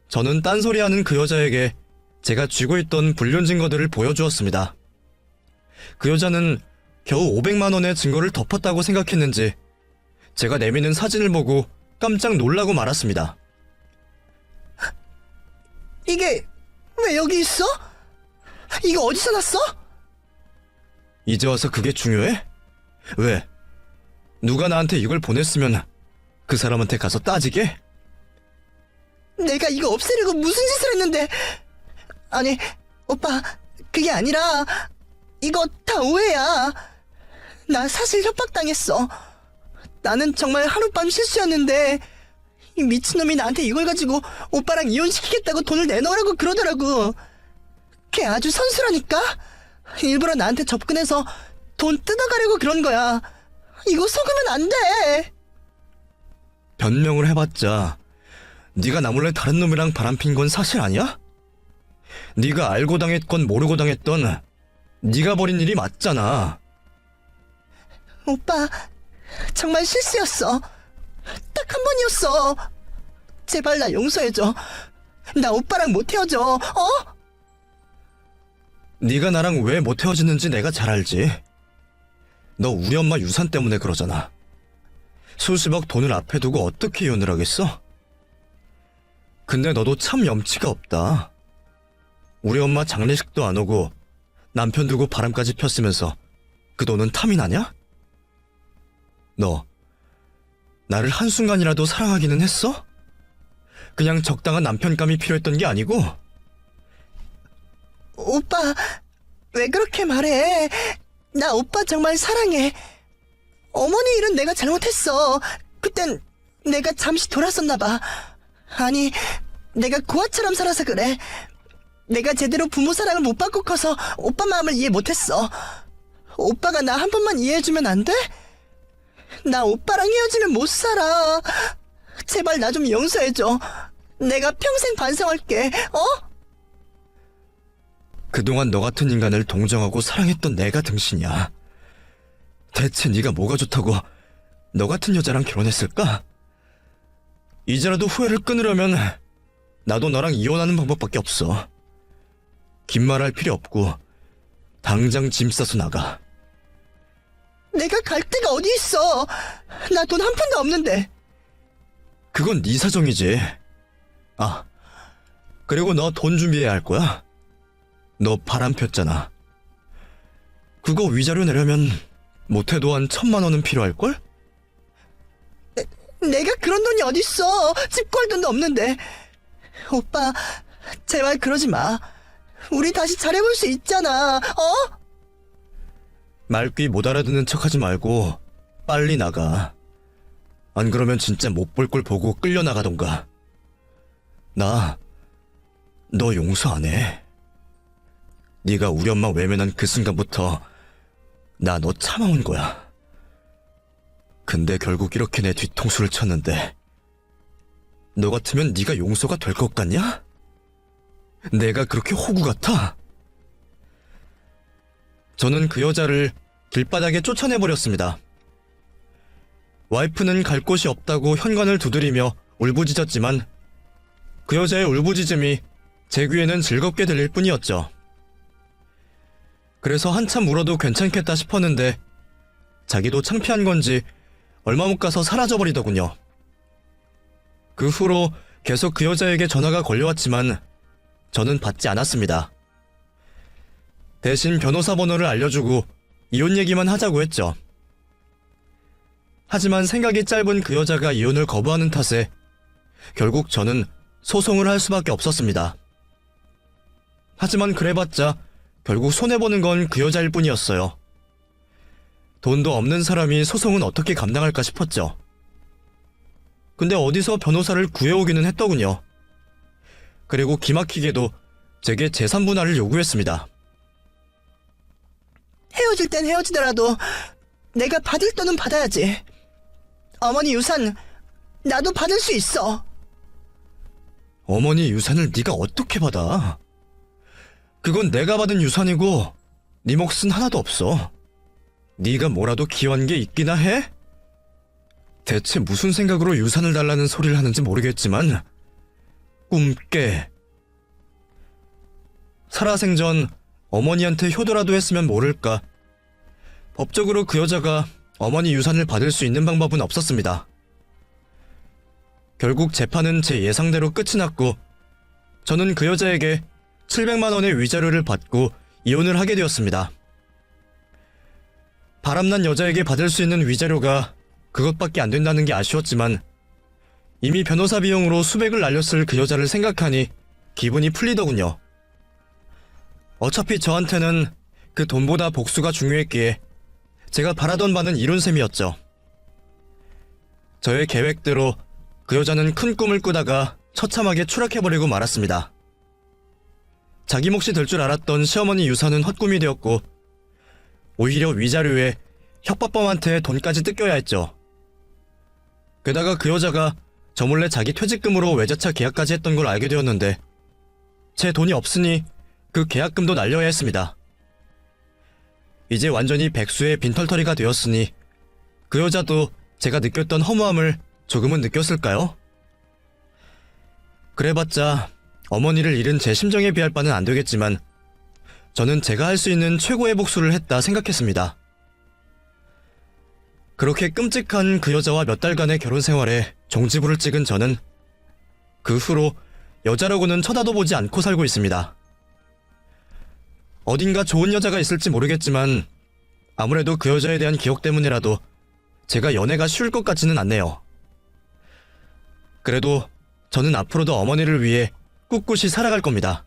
저는 딴소리하는 그 여자에게 제가 쥐고 있던 불륜 증거들을 보여주었습니다. 그 여자는 겨우 500만 원의 증거를 덮었다고 생각했는지 제가 내미는 사진을 보고 깜짝 놀라고 말았습니다.
이게 왜 여기 있어? 이거 어디서 났어?
이제 와서 그게 중요해? 왜? 누가 나한테 이걸 보냈으면 그 사람한테 가서 따지게?
내가 이거 없애려고 무슨 짓을 했는데? 아니, 오빠, 그게 아니라 이거 다 오해야. 나 사실 협박당했어. 나는 정말 하룻밤 실수였는데 이 미친놈이 나한테 이걸 가지고 오빠랑 이혼시키겠다고 돈을 내놓으라고 그러더라고. 걔 아주 선수라니까? 일부러 나한테 접근해서 돈 뜯어가려고 그런 거야. 이거 속으면 안 돼.
변명을 해봤자 네가 나 몰래 다른 놈이랑 바람핀 건 사실 아니야? 네가 알고 당했건 모르고 당했던 네가 벌인 일이 맞잖아.
오빠, 정말 실수였어. 딱 한 번이었어. 제발 나 용서해줘. 나 오빠랑 못 헤어져. 어?
네가 나랑 왜 못 헤어지는지 내가 잘 알지. 너 우리 엄마 유산 때문에 그러잖아. 수십억 돈을 앞에 두고 어떻게 이혼을 하겠어? 근데 너도 참 염치가 없다. 우리 엄마 장례식도 안 오고 남편 두고 바람까지 폈으면서 그 돈은 탐이 나냐? 너 나를 한순간이라도 사랑하기는 했어? 그냥 적당한 남편감이 필요했던 게 아니고?
오빠, 왜 그렇게 말해? 나 오빠 정말 사랑해. 어머니 일은 내가 잘못했어. 그땐 내가 잠시 돌았었나 봐. 아니, 내가 고아처럼 살아서 그래. 내가 제대로 부모 사랑을 못 받고 커서 오빠 마음을 이해 못했어. 오빠가 나 한 번만 이해해주면 안 돼? 나 오빠랑 헤어지면 못 살아. 제발 나 좀 용서해줘. 내가 평생 반성할게. 어?
그동안 너 같은 인간을 동정하고 사랑했던 내가 등신이야. 대체 네가 뭐가 좋다고 너 같은 여자랑 결혼했을까? 이제라도 후회를 끊으려면 나도 너랑 이혼하는 방법밖에 없어. 긴 말할 필요 없고 당장 짐 싸서 나가.
내가 갈 데가 어디 있어. 나 돈 한 푼도 없는데.
그건 네 사정이지. 아, 그리고 너 돈 준비해야 할 거야. 너 바람 폈잖아. 그거 위자료 내려면 못해도 한 1,000만 원은 필요할걸?
내가 그런 돈이 어딨어. 집 구할 돈도 없는데. 오빠, 제발 그러지 마. 우리 다시 잘해볼 수 있잖아. 어?
말귀 못 알아듣는 척하지 말고 빨리 나가. 안 그러면 진짜 못 볼 걸 보고 끌려나가던가. 나 너 용서 안 해. 네가 우리 엄마 외면한 그 순간부터 나 너 참아온 거야. 근데 결국 이렇게 내 뒤통수를 쳤는데 너 같으면 네가 용서가 될 것 같냐? 내가 그렇게 호구 같아? 저는 그 여자를 길바닥에 쫓아내버렸습니다. 와이프는 갈 곳이 없다고 현관을 두드리며 울부짖었지만 그 여자의 울부짖음이 제 귀에는 즐겁게 들릴 뿐이었죠. 그래서 한참 울어도 괜찮겠다 싶었는데 자기도 창피한 건지 얼마 못 가서 사라져버리더군요. 그 후로 계속 그 여자에게 전화가 걸려왔지만 저는 받지 않았습니다. 대신 변호사 번호를 알려주고 이혼 얘기만 하자고 했죠. 하지만 생각이 짧은 그 여자가 이혼을 거부하는 탓에 결국 저는 소송을 할 수밖에 없었습니다. 하지만 그래봤자 결국 손해보는 건 그 여자일 뿐이었어요. 돈도 없는 사람이 소송은 어떻게 감당할까 싶었죠. 근데 어디서 변호사를 구해오기는 했더군요. 그리고 기막히게도 제게 재산 분할을 요구했습니다.
헤어질 땐 헤어지더라도 내가 받을 돈은 받아야지. 어머니 유산 나도 받을 수 있어.
어머니 유산을 네가 어떻게 받아? 그건 내가 받은 유산이고 네 몫은 하나도 없어. 네가 뭐라도 기여한 게 있기나 해? 대체 무슨 생각으로 유산을 달라는 소리를 하는지 모르겠지만 꿈깨. 살아생전 어머니한테 효도라도 했으면 모를까. 법적으로 그 여자가 어머니 유산을 받을 수 있는 방법은 없었습니다. 결국 재판은 제 예상대로 끝이 났고 저는 그 여자에게 700만 원의 위자료를 받고 이혼을 하게 되었습니다. 바람난 여자에게 받을 수 있는 위자료가 그것밖에 안 된다는 게 아쉬웠지만 이미 변호사 비용으로 수백을 날렸을 그 여자를 생각하니 기분이 풀리더군요. 어차피 저한테는 그 돈보다 복수가 중요했기에 제가 바라던 바는 이룬 셈이었죠. 저의 계획대로 그 여자는 큰 꿈을 꾸다가 처참하게 추락해버리고 말았습니다. 자기 몫이 될 줄 알았던 시어머니 유산은 헛꿈이 되었고 오히려 위자료에 협박범한테 돈까지 뜯겨야 했죠. 게다가 그 여자가 저 몰래 자기 퇴직금으로 외제차 계약까지 했던 걸 알게 되었는데 제 돈이 없으니 그 계약금도 날려야 했습니다. 이제 완전히 백수의 빈털터리가 되었으니 그 여자도 제가 느꼈던 허무함을 조금은 느꼈을까요? 그래봤자 어머니를 잃은 제 심정에 비할 바는 안 되겠지만 저는 제가 할 수 있는 최고의 복수를 했다 생각했습니다. 그렇게 끔찍한 그 여자와 몇 달간의 결혼 생활에 종지부를 찍은 저는 그 후로 여자라고는 쳐다도 보지 않고 살고 있습니다. 어딘가 좋은 여자가 있을지 모르겠지만 아무래도 그 여자에 대한 기억 때문이라도 제가 연애가 쉬울 것 같지는 않네요. 그래도 저는 앞으로도 어머니를 위해 꿋꿋이 살아갈 겁니다.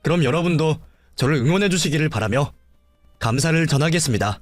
그럼 여러분도 저를 응원해 주시기를 바라며 감사를 전하겠습니다.